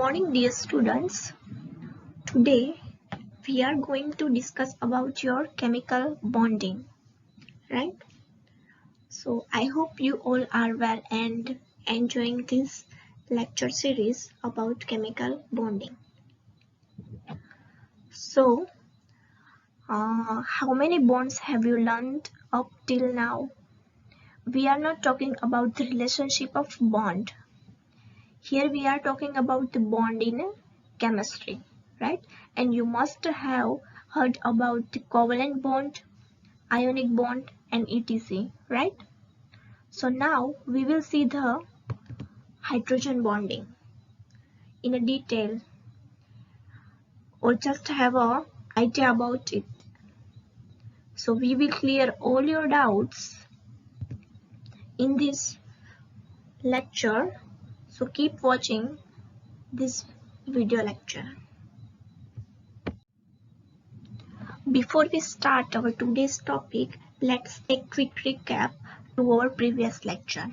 morning, dear students. Today we are going to discuss about your chemical bonding, right? So I hope you all are well and enjoying this lecture series about chemical bonding. So, how many bonds have you learned up till now? We are not talking about the relationship of bond. Here we are talking about the bond in chemistry, right? And you must have heard about the covalent bond, ionic bond, and etc., right? So now we will see the hydrogen bonding in a detail or just have a idea about it. So we will clear all your doubts in this lecture. So keep watching this video lecture. Before we start our today's topic, let's take a quick recap to our previous lecture.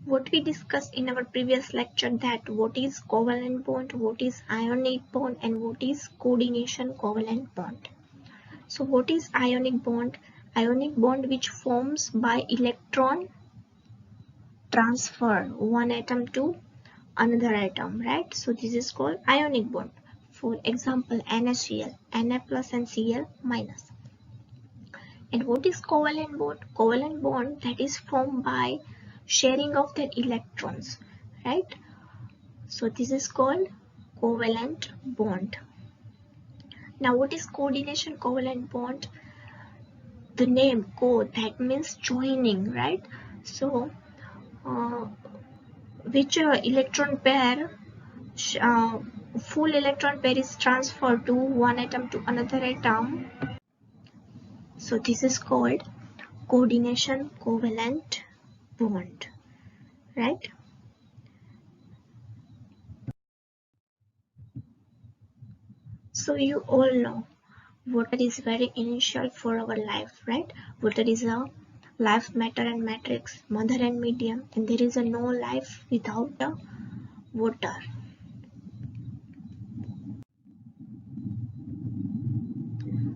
What we discussed in our previous lecture, that what is covalent bond, what is ionic bond, and what is coordination covalent bond. So what is ionic bond? Ionic bond which forms by electron transfer one atom to another atom, right? So this is called ionic bond. For example, NaCl, Na plus and Cl minus. And what is covalent bond? Covalent bond that is formed by sharing of their electrons, right? So this is called covalent bond. Now what is coordination covalent bond? The name co, that means joining, right? So which electron pair, full electron pair is transferred to one atom to another atom. So this is called coordination covalent bond, right? So you all know water is very essential for our life, right? Water is a life, matter and matrix, mother and medium, and there is a no life without the water.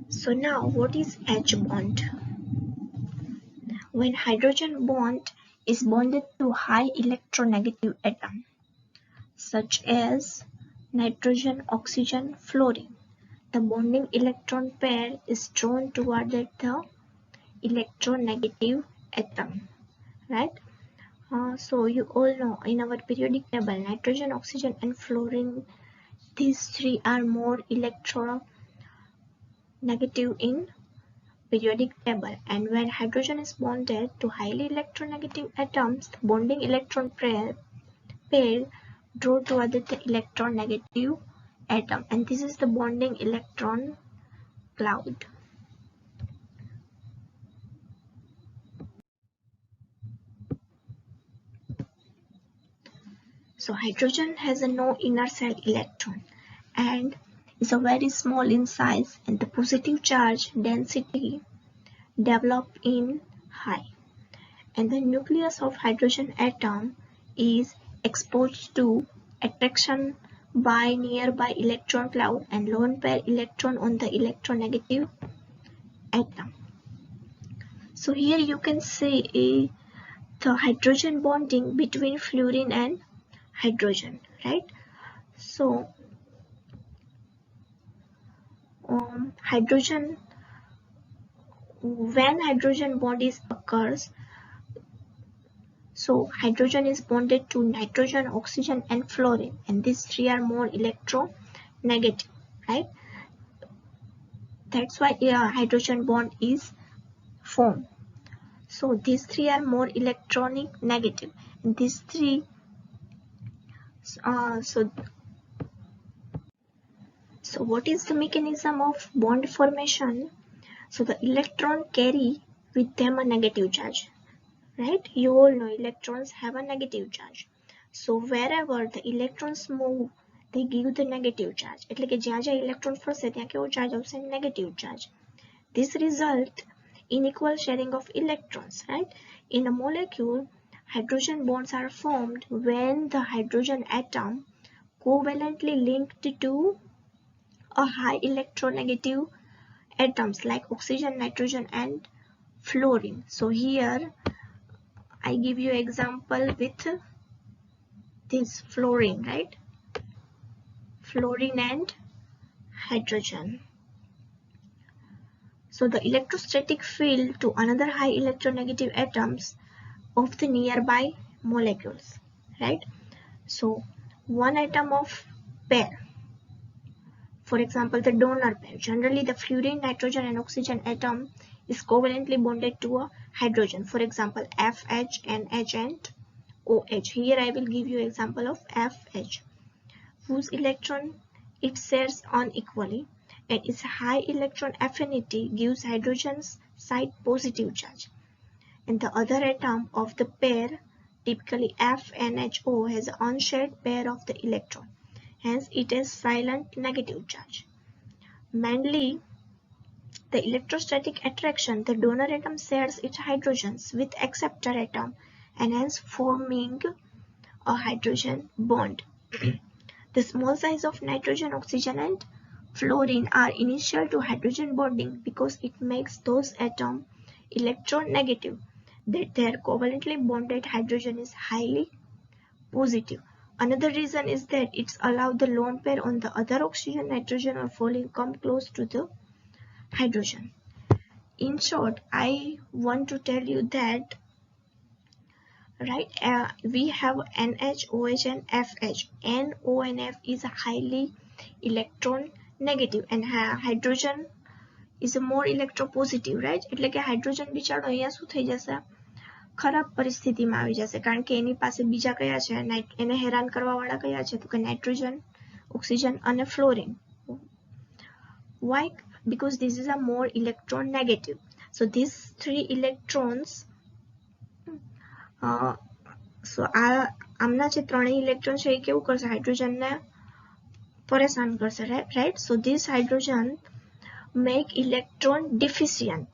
So now what is H bond? When hydrogen bond is bonded to high electronegative atom such as nitrogen, oxygen, fluorine, the bonding electron pair is drawn toward the electronegative atom, right? So you all know in our periodic table, nitrogen, oxygen and fluorine, these three are more electronegative in periodic table, and when hydrogen is bonded to highly electronegative atoms, the bonding electron pair draw toward the electronegative atom, and this is the bonding electron cloud. So hydrogen has a no inner shell electron and is a very small in size, and the positive charge density developed in high, and the nucleus of hydrogen atom is exposed to attraction by nearby electron cloud and lone pair electron on the electronegative atom. So here you can see the hydrogen bonding between fluorine and hydrogen, right? So hydrogen, when hydrogen bond occurs, so hydrogen is bonded to nitrogen, oxygen and fluorine, and these three are more electronegative, right? That's why hydrogen bond is formed. So these three are more electronic negative, and these three so what is the mechanism of bond formation? So the electron carry with them a negative charge, right? You all know electrons have a negative charge. So wherever the electrons move, they give the negative charge. એટલે કે જ્યાં જ્યાં electron ફરશે ત્યાં કેવો charge આવશે? Negative charge. This result in equal sharing of electrons, right? In a molecule, hydrogen bonds are formed when the hydrogen atom covalently linked to a high electronegative atoms like oxygen, nitrogen and fluorine. So here I give you example with this fluorine, right? Fluorine and hydrogen. So the electrostatic field to another high electronegative atoms of the nearby molecules, right? So one atom of pair, for example the donor pair, generally the fluorine, nitrogen and oxygen atom is covalently bonded to a hydrogen, for example FH, NH and OH. Here I will give you example of FH, whose electron it shares unequally and its high electron affinity gives hydrogen's side positive charge. And the other atom of the pair, typically FNHO, has an unshared pair of the electron, hence it has silent negative charge. Mainly the electrostatic attraction, the donor atom shares its hydrogens with acceptor atom and hence forming a hydrogen bond. The small size of nitrogen, oxygen and fluorine are initial to hydrogen bonding because it makes those atoms electronegative, that their covalently bonded hydrogen is highly positive. Another reason is that it's allowed the lone pair on the other oxygen, nitrogen or fluorine come close to the hydrogen. In short, I want to tell you that, right, we have NH, OH and FH. N, O and F is highly electron negative and hydrogen is a more electropositive, right? એટલે કે hydrogen બિચારો અહીંયા શું થઈ જશે, ખરાબ પરિસ્થિતિમાં આવી જશે, કારણ કે એની પાસે બીજા કયા છે, એને હેરાન કરવા વાળા કયા છે, તો કે નાઇટ્રોજન, ઓક્સિજન અને fluorine. Why? Because this is a more electron negative. So these three electrons, so આમના જે ત્રણેય ઇલેક્ટ્રોન છે એ કેવું કરશે, હાઇડ્રોજનને પરેશાન કરશે, right? So this hydrogen make electron deficient.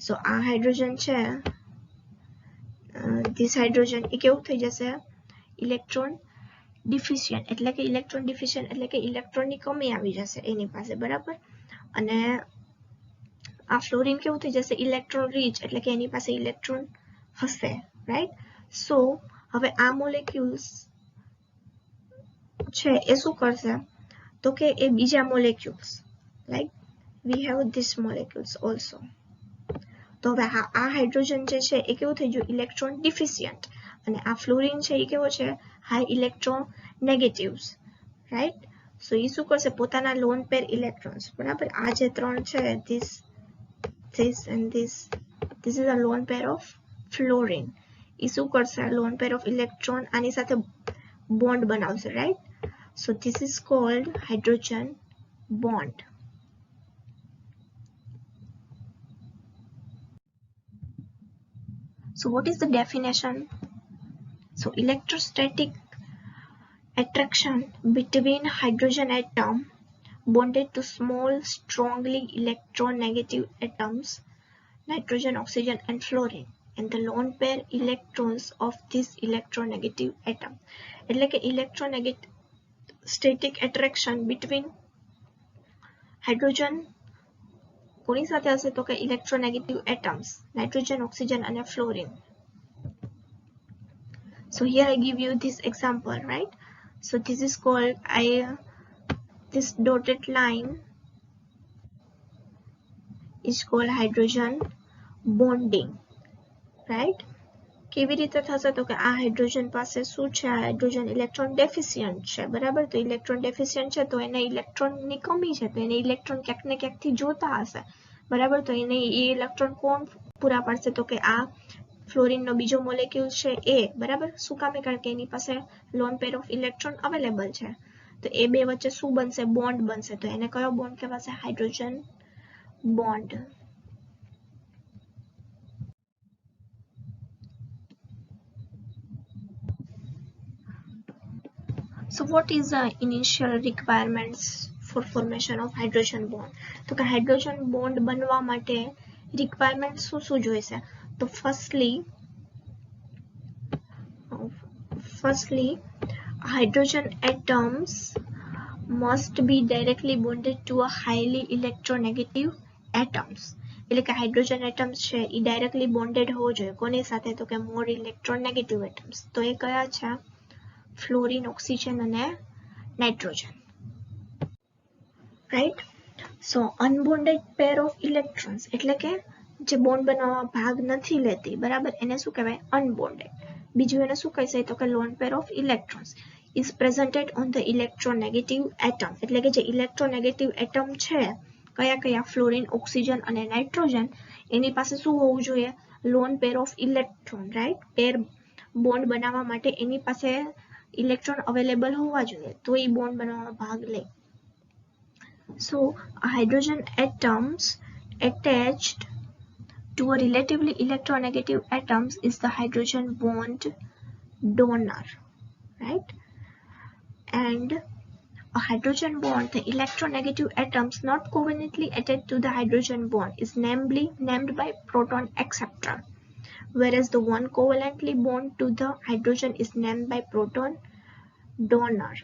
So આ હાઇડ્રોજન છે, this hydrogen એ કેવું થઈ જશે, electron deficient. એટલે કે electron deficient એટલે કે ઇલેક્ટ્રોનની કમી આવી જશે એની પાસે, બરાબર. અને આ ફ્લોરિન કેવું થઈ જશે, ઇલેક્ટ્રોન રીચ, એટલે કે એની પાસે ઇલેક્ટ્રોન હશે, રાઈટ. સો હવે આ મોલેક્યુલ્સ છે એ શું કરશે, તો કે એ બીજા molecules, like we have this molecules also. તો હવે આ હાઇડ્રોજન જે છે એ કેવું થઈ ગયું, ઇલેક્ટ્રોન ડિફિશિયન્ટ, અને આ ફ્લોરિન છે એ કેવો છે, હાઈ ઇલેક્ટ્રોન નેગેટિવ્સ, રાઈટ. સો એ શું કરશે, પોતાના લોન પેર ઇલેક્ટ્રોન્સ, બરાબર. આ જે ત્રણ છે, this and this is a lone pair of fluorine. એ શું કરશે, lone pair of electron આની સાથે bond બનાવશે, right? So this is called hydrogen bond. So what is the definition? So electrostatic attraction between hydrogen atom bonded to small strongly electronegative atoms, nitrogen, oxygen and fluorine, and the lone pair electrons of this electronegative atom. એટલે કે electrostatic attraction between hydrogen કોની સાથે હશે, તો કે electronegative atoms, nitrogen, oxygen and fluorine. So here I give you this example, right? So this is called, this dotted line is called hydrogen bonding, right? કેવી રીતે થશે, તો કે આ હાઇડ્રોજન પાસે શું છે, હાઇડ્રોજન ઇલેક્ટ્રોન ડેફિશિયન્ટ છે, બરાબર. તો ઇલેક્ટ્રોન ડેફિશિયન્ટ છે તો એને ઇલેક્ટ્રોનની કમી છે, તો એને ઇલેક્ટ્રોન ક્યાંક ને ક્યાંકથી જોતા હશે, બરાબર. તો એને એ ઇલેક્ટ્રોન કોણ પૂરા પાડશે, તો કે આ ફ્લોરિનનો બીજો મોલેક્યુલ છે એ, બરાબર. શું કામે, કારણ કે એની પાસે lone pair of electron available છે. તો એ બે વચ્ચે શું બનશે, બોન્ડ બનશે. તો એને કયો બોન્ડ કહેવાશે, hydrogen bond. So what is the initial requirements for formation of hydrogen bond? તો કે હાઇડ્રોજન બોન્ડ બનવા માટે રિક્વાયરમેન્ટ શું જોઈશે, તો firstly hydrogen atoms must be directly bonded to a highly electronegative atoms. એટલે કે હાઇડ્રોજન એટમ્સ છે એ ડાયરેક્ટલી બોન્ડેડ હોવો જોઈએ કોની સાથે તો કે મોર ઇલેક્ટ્રોનેગેટિવ એટમ્સ. તો એ કયા છે? ફ્લોરિન, ઓક્સિજન અને nitrogen. Right. So unbonded pair of electrons એટલે કે જે બોન્ડ બનાવવા ભાગ નથી લેતી, બરાબર, એને શું કહેવાય? અનબોન્ડેડ. બીજું એને શું કહી શકે તો કે lone pair of electrons is presented on the electronegative atom. એટલે કે જે ઇલેક્ટ્રોનેગેટિવ એટમ છે કયા કયા? ફ્લોરિન, ઓક્સિજન અને નાઇટ્રોજન, એની પાસે શું હોવું જોઈએ? Lone pair of electron. Right. Pair bond બનાવવા માટે એની પાસે ઇલેક્ટ્રોન અવેલેબલ હોવા જોઈએ તો એ બોન્ડ બનાવવામાં ભાગ લે. So hydrogen atoms attached to a relatively electronegative atoms is the hydrogen bond donor, right? And a hydrogen bond, the electronegative atoms not covalently attached to the hydrogen bond is named by proton acceptor, whereas the one covalently bond to the hydrogen is named by proton donor.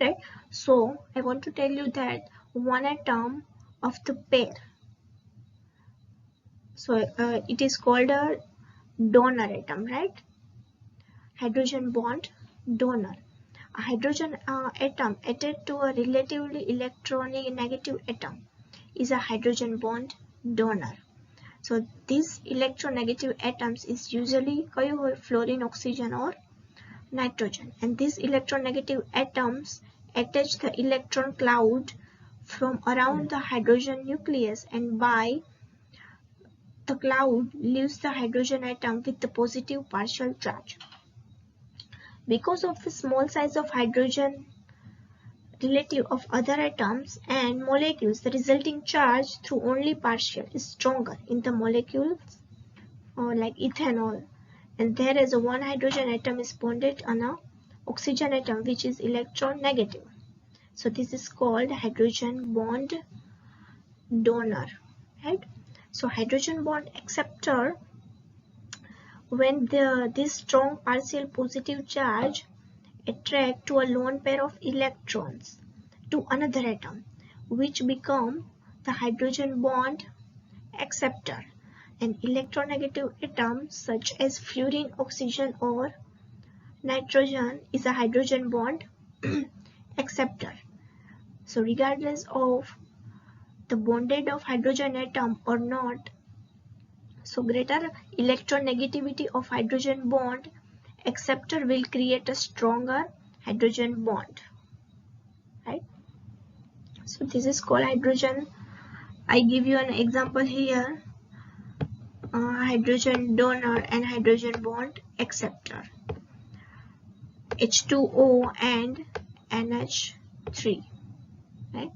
Right? So I want to tell you that one atom of the pair, so it is called a donor atom, right? Hydrogen bond donor. A hydrogen atom attached to a relatively electronegative atom is a hydrogen bond donor. So these electronegative atoms is usually fluorine, oxygen or nitrogen, and these electronegative atoms attach the electron cloud from around the hydrogen nucleus, and by the cloud leaves the hydrogen atom with the positive partial charge. Because of the small size of hydrogen relative of other atoms and molecules, the resulting charge through only partial is stronger in the molecules like ethanol, and there is a one hydrogen atom is bonded on a oxygen atom which is electron negative. So this is called hydrogen bond donor, right? So hydrogen bond acceptor, when this strong partial positive charge attract to a lone pair of electrons to another atom, which become the hydrogen bond acceptor. An electronegative atom such as fluorine, oxygen or nitrogen is a hydrogen bond acceptor. So regardless of the bonded of hydrogen atom or not, so greater electronegativity of hydrogen bond acceptor will create a stronger hydrogen bond, right? So this is called hydrogen. I give you an example here, hydrogen donor and hydrogen bond acceptor, H2O and NH3, right?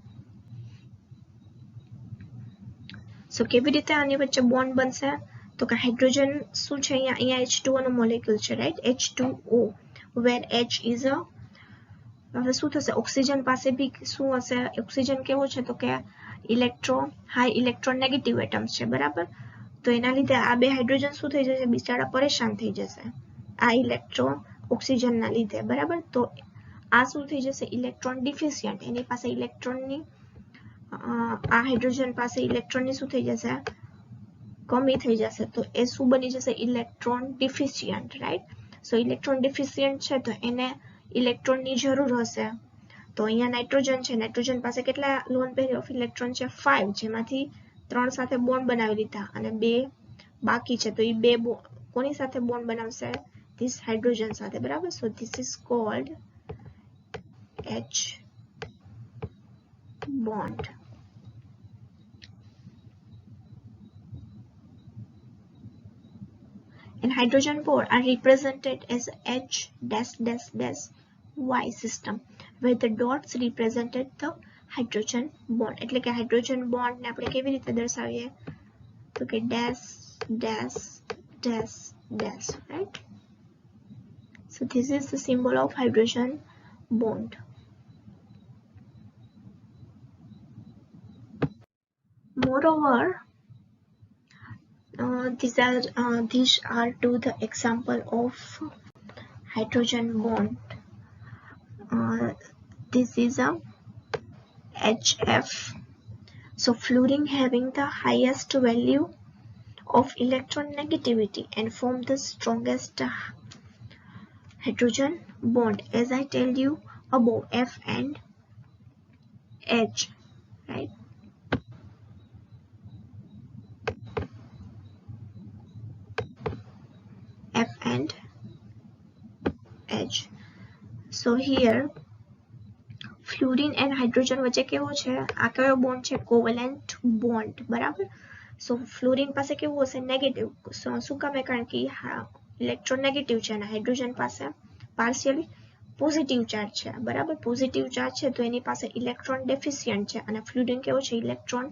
So કેવી રીતે આની વચ્ચે bond બનશે તો કે hydrogen શું છે અહીંયા H2O નો મોલેક્યુલ છે, right? H2O where H is a, હવે શું થશે? ઓક્સિજન પાસે બી શું હશે? ઓક્સિજન કેવો છે તો કે હાઈ ઇલેક્ટ્રોન નેગેટિવ એટમ્સ છે, બરાબર? તો એના લીધે આ બે હાઇડ્રોજન શું થઈ જશે? બિચારા પરેશાન થઈ જશે આ ઇલેક્ટ્રોન ઓક્સિજન ના લીધે, બરાબર? તો આ શું થઈ જશે? ઇલેક્ટ્રોન ડિફિશિયન્ટ, એની પાસે ઇલેક્ટ્રોનની આ હાઇડ્રોજન પાસે ઇલેક્ટ્રોનની શું થઈ જશે? કમી થઈ જશે. તો એ શું બની જશે? Electron deficient, right? So electron deficient છે તો એને ઇલેક્ટ્રોનની જરૂર હશે. તો અહીંયા નાઇટ્રોજન છે, નાઇટ્રોજન પાસે કેટલા લોન પેર ઓફ ઇલેક્ટ્રોન છે? 5, જેમાંથી 3 સાથે બોન્ડ બનાવી લીધા અને 2 બાકી છે. તો એ 2 કોની સાથે બોન્ડ બનાવશે? ધીસ હાઇડ્રોજન સાથે, બરાબર? So this is called H bond. And hydrogen bond are represented as H dash dash dash Y system, where the dots represented the hydrogen bond. એટલે કે hydrogen bond ને આપણે કેવી રીતે દર્શાવીએ તો કે dash dash dash dash, right? So this is the symbol of hydrogen bond. Moreover, these are two the example of hydrogen bond this is a HF. So fluorine having the highest value of electron negativity and form the strongest hydrogen bond, as I tell you above, F and H, right? F and H. So here fluorine and hydrogen વચ્ચે કેવો છે? આ કયો bond છે? Covalent bond, બરાબર. સો ફ્લુરિન પાસે કેવું હશે? નેગેટિવ. શું કામે? કારણ કે ઇલેક્ટ્રોન નેગેટિવ છે અને હાઇડ્રોજન પાસે પાર્શિયલી પોઝિટિવ ચાર્જ છે, બરાબર. પોઝિટિવ ચાર્જ છે તો એની પાસે ઇલેક્ટ્રોન ડેફિશિયન્ટ છે અને ફ્લુરિન કેવો છે? ઇલેક્ટ્રોન,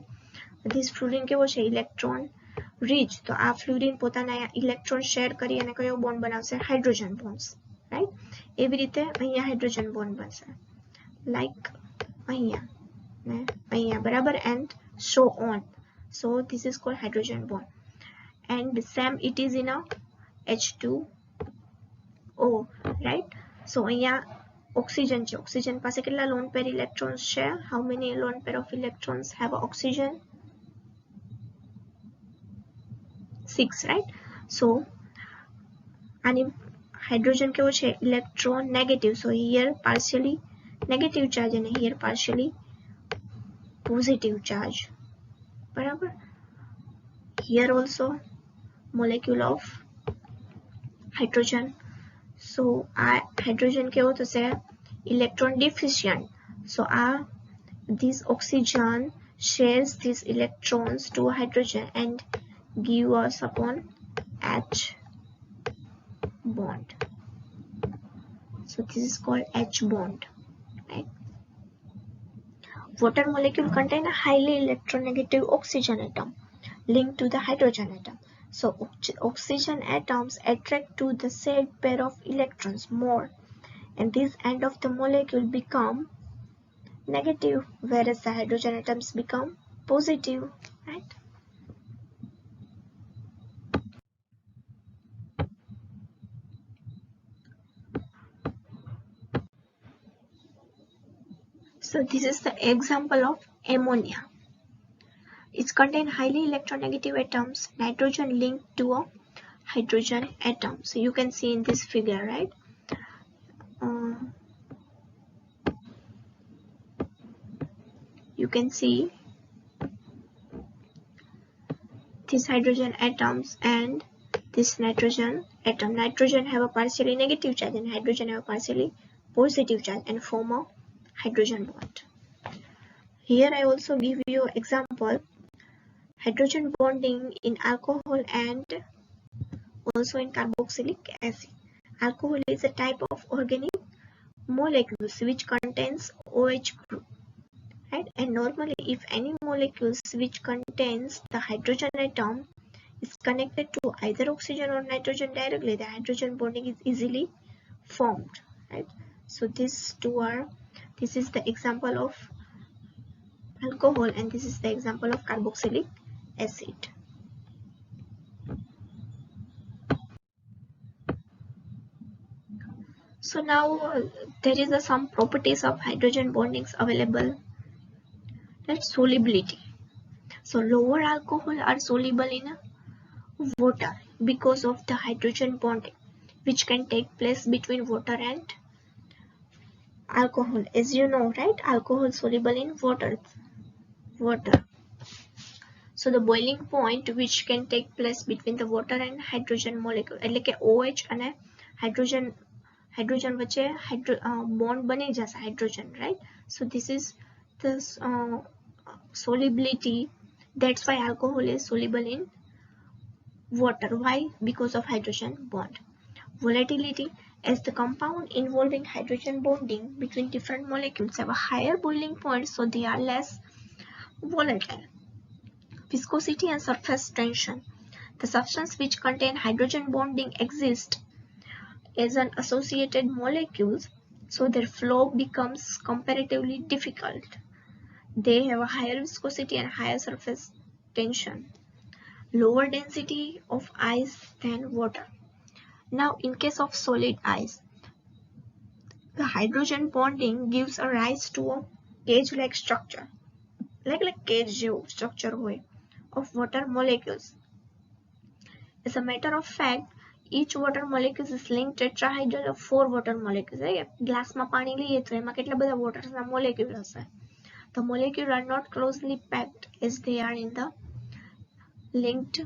ધીસ ફ્લુરિન કેવો છે? Electron rich. તો આ ફ્લુરિન પોતાના ઇલેક્ટ્રોન શેર કરી અને કયો બોન્ડ બનાવશે? Hydrogen bonds, right. એવી રીતે અહીંયા હાઇડ્રોજન બોન્ડ બનશે, like અહીંયા ને અહીંયા, બરાબર, and so on. So this is called hydrogen bond, and same it is in a H2O, right? So અહીંયા oxygen છે. oxygen પાસે કેટલા lone pair electrons છે? How many lone pair of electrons have oxygen? 6, right? So આની hydrogen કેવો છે? electron negative. So here partially negative charge and here partially positive charge, બરાબર. Here also molecule of hydrogen. So hydrogen કેવો થશે? electron deficient. So this oxygen shares these electrons to hydrogen and give us upon H bond. So this is called H bond. Water molecule contain a highly electronegative oxygen atom linked to the hydrogen atom. So oxygen atoms attract to the said pair of electrons more, and this end of the molecule become negative, whereas the hydrogen atoms become positive, right? So this is the example of ammonia. It contains highly electronegative atoms, nitrogen linked to a hydrogen atom. So you can see in this figure, right? You can see these hydrogen atoms and this nitrogen atom. Nitrogen have a partially negative charge and hydrogen have a partially positive charge and form a hydrogen bond. Here I also give you example, hydrogen bonding in alcohol and also in carboxylic acid. Alcohol is a type of organic molecules which contains OH group, right? And normally if any molecules which contains the hydrogen atom is connected to either oxygen or nitrogen directly, the hydrogen bonding is easily formed, right? So this is the example of alcohol and this is the example of carboxylic acid. So now there is some properties of hydrogen bondings available. That's solubility. So lower alcohol are soluble in water because of the hydrogen bonding which can take place between water and alcohol. As you know, right, alcohol is soluble in water. So the boiling point which can take place between the water and hydrogen molecule, એટલે કે OH અને hydrogen વચ્ચે bond બની જશે hydrogen, right? So this is the solubility. That's why alcohol is soluble in water. Why? Because of hydrogen bond. Volatility, as the compound involving hydrogen bonding between different molecules have a higher boiling point, so they are less volatile. Viscosity and surface tension. The substance which contain hydrogen bonding exist as an associated molecules, so their flow becomes comparatively difficult. They have a higher viscosity and higher surface tension. Lower density of ice than water. Now in case of solid ice, The hydrogen bonding gives a rise to a cage-like structure, like cage જેવું structure હોય, of water molecules. As a matter of fact, each water molecule is linked tetrahedral of 4 water molecules. ગ્લાસમાં પાણી લઈએ તો એમાં કેટલા બધા waterના molecule હશે? The molecules are not closely packed as they are in the linked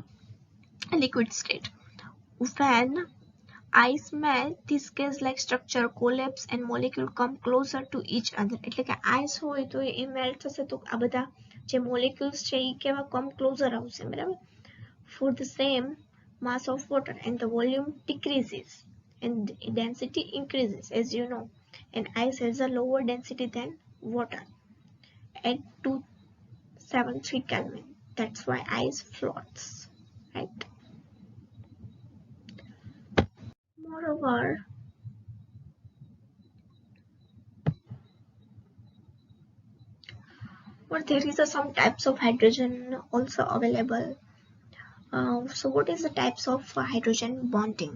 liquid state. When ice melt, this cage-like structure collapse and molecule come closer to each other. એટલે કે ice હોય તો એ melt થશે તો આ બધા જે molecules છે એ કેવા come closer આવશે, બરાબર? For the same mass of water and the volume decreases and density increases, as you know, and ice has a lower density than water at 273 Kelvin. That's why ice floats, right? Moreover, there is some types of hydrogen also available. So what is the types of hydrogen bonding?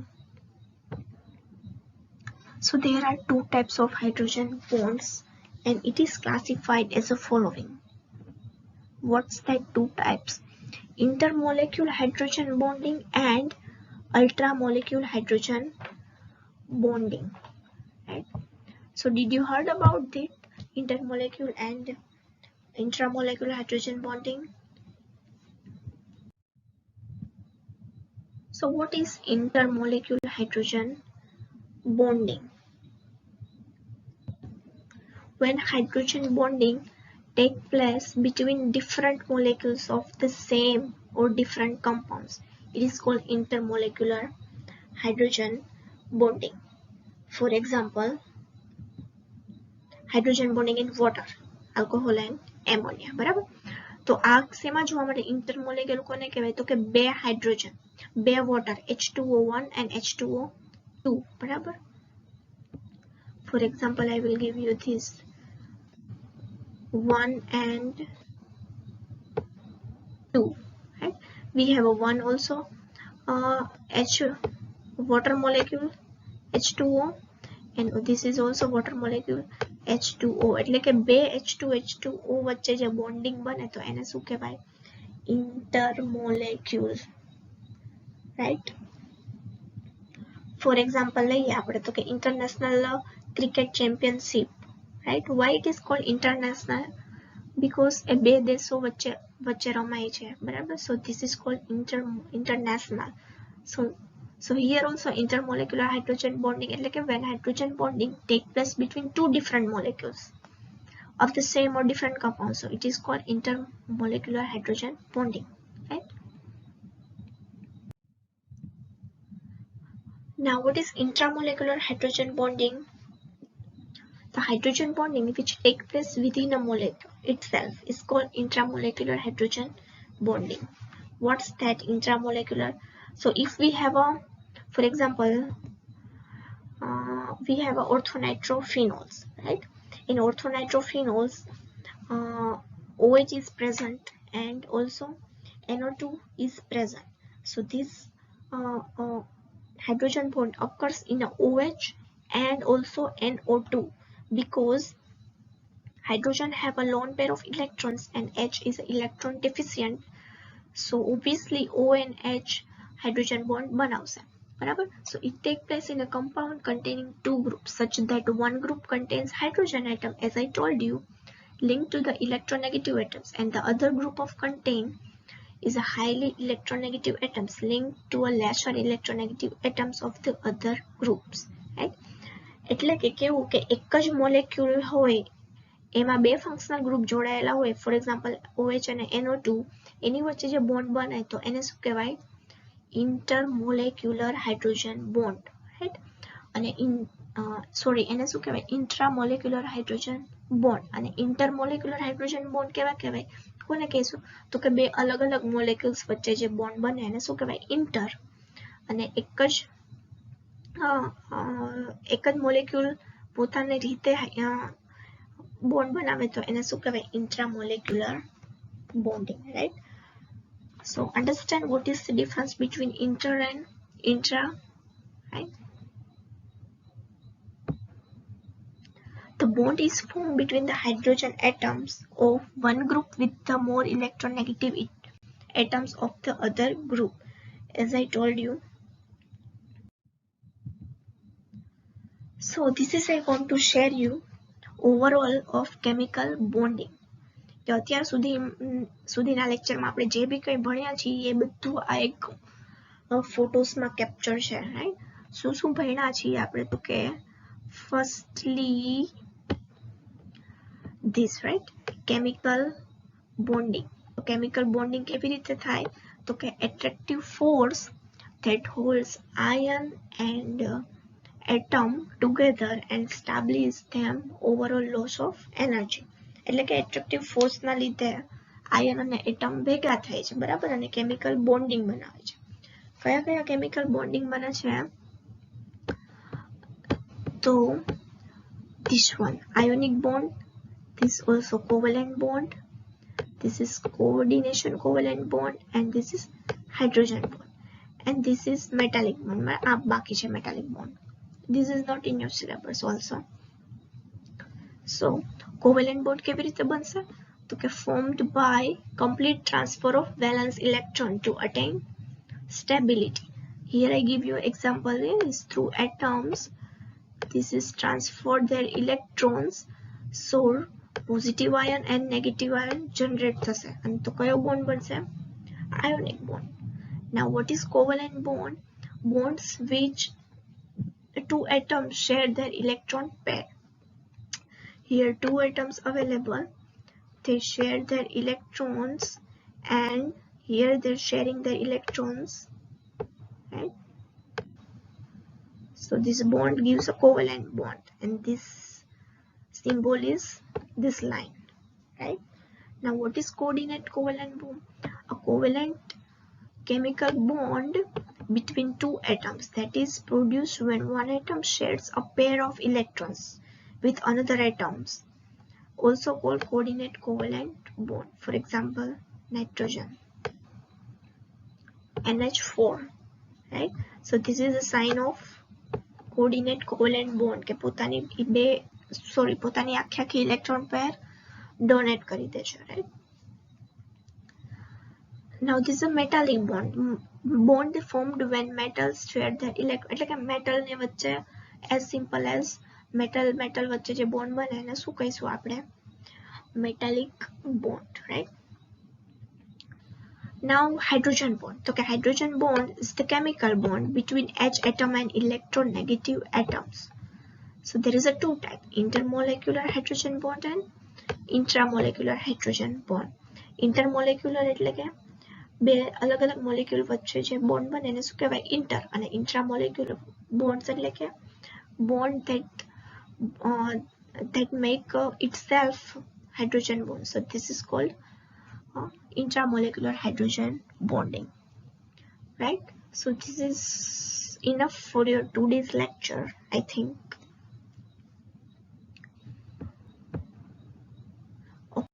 So there are 2 types of hydrogen bonds and it is classified as the following. What's that 2 types? Intermolecular hydrogen bonding and ultramolecular hydrogen bonding, right? So did you heard about it, intermolecular and intramolecular hydrogen bonding? So what is intermolecular hydrogen bonding? When hydrogen bonding takes place between different molecules of the same or different compounds, it is called intermolecular hydrogen bonding. For example, hydrogen bonding in water, alcohol and ammonia, બરાબર? તો આ શેમાં જોવા મળે? ઇન્ટરમોલેક્યુલર કોને કહેવાય? તો કે બે હાઇડ્રોજન, બે વોટર H2O1 and H2O2, બરાબર? For example, I will give you this 1 and 2, right? We have a 1 also H water molecule H2O and this is also water molecule H2O. એટલે કે બે H2O વચ્ચે જે બોન્ડિંગ બને તો એને શું કહેવાય? Intermolecule, right? For example, લઈએ આપણે તો કે international cricket championship, right? Why it is called international? Because એ બે દેશો વચ્ચે રમાય છે, બરાબર? So this is called international. So here also intermolecular hydrogen bonding, એટલે કે when hydrogen bonding take place between 2 different molecules of the same or different compounds, so it is called intermolecular hydrogen bonding, right? Now what is intramolecular hydrogen bonding? The hydrogen bonding which take place within a molecule itself is called intramolecular hydrogen bonding. What's that intramolecular? So if we have a, for example, we have a orthonitrophenols, right? In orthonitrophenols, OH is present and also NO2 is present. So this hydrogen bond occurs in a OH and also NO2 because hydrogen have a lone pair of electrons and H is electron deficient. So obviously O and H hydrogen bond બનાવશે, બરાબર? So it takes place in a compound containing 2 groups such that one group contains hydrogen atom, as I told you, linked to the electronegative atoms, and the other group of contain is a highly electronegative atoms linked to a lesser electronegative atoms of the other groups, right? એટલે કે કેવું કે એક જ molecule હોય એમાં બે functional group જોડાયેલા હોય, ફોર એક્ઝામ્પલ OH અને NO2, એની વચ્ચે જે બોન્ડ બને તો એને શું કહેવાય? Intermolecular hydrogen bond, right? અને એને શું કહેવાય? Intramolecular hydrogen bond. અને intermolecular hydrogen bond કેવા કહેવાય? કોને કહેશું? તો કે બે અલગ અલગ મોલેક્યુલ્સ વચ્ચે જે બોન્ડ બને એને શું કહેવાય? Inter. અને એક જ મોલેક્યુલ પોતાની રીતે બોન્ડ બનાવે તો એને શું કહેવાય? Intramolecular bonding, right? So understand what is the difference between inter and intra, right? bond is formed between the hydrogen atoms of one group with the more electronegative atoms of the other group, as I told you. So this is I want to share you overall of chemical bonding. કે અત્યાર સુધીના લેક્ચરમાં આપણે જે બી કંઈ ભણ્યા છીએ એ બધું આ એક ફોટોસમાં કેપ્ચર છે, રાઈટ? શું ભણ્યા છીએ આપણે? તો કે firstly this, right? Chemical bonding. Chemical bonding કેવી રીતે થાય? તો કે attractive force that holds ion and atom together and establish them overall loss of energy. એટલે કે attractive force ના લીધે આયન અને એટમ ભેગા થાય છે, બરાબર, અને કેમિકલ બોન્ડિંગ બનાવે છે. કયા કયા કેમિકલ બોન્ડિંગ બને છે? તો this one ionic bond, this also covalent bond, this is coordination covalent bond, and this is hydrogen bond, and this is metallic bond. બાકી છે metallic bond. This is not in your syllabus also. So covalent bond કેવી રીતે બનશે? તો કે formed by complete transfer of valence electron to attain stability. Here I give you example is through atoms. This is transfer their electrons, so positive ion and negative ion generate થશે. અને તો કયો bond બનશે? Ionic bond. Now what is covalent bond? Bonds which two atoms share their electron pair. Here two atoms available, they share their electrons, and here they're sharing their electrons, right? So this bond gives a covalent bond, and this symbol is this line, right? Now what is coordinate covalent bond? A covalent chemical bond between two atoms that is produced when one atom shares a pair of electrons with another atoms, also called coordinate covalent bond. For example, nitrogen, NH4, right? So this is a sign of coordinate covalent bond કે પોતાની આખી electron pair donate કરી દે છે, right? Now this is a metallic bond. Bond formed when metals share their electron. એટલે કે metal ને વચ્ચે as simple as metal વચ્ચે જે bond બને એને શું કહીશું આપણે? Metallic bond, right? Now hydrogen bond. So hydrogen bond is the chemical bond between H atom and electronegative atoms. So there is a two type: intermolecular hydrogen bond and intramolecular hydrogen bond. Intermolecular એટલે કે બે અલગ અલગ molecule વચ્ચે જે bond બને એને શું કહેવાય? ઇન્ટર. અને intramolecular bonds એટલે કે bond that make itself hydrogen bond. So this is called intramolecular hydrogen bonding, right? So this is enough for your today's lecture, I think. Okay,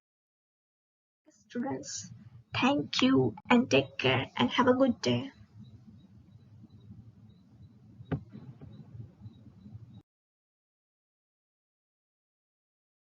students, thank you and take care and have a good day.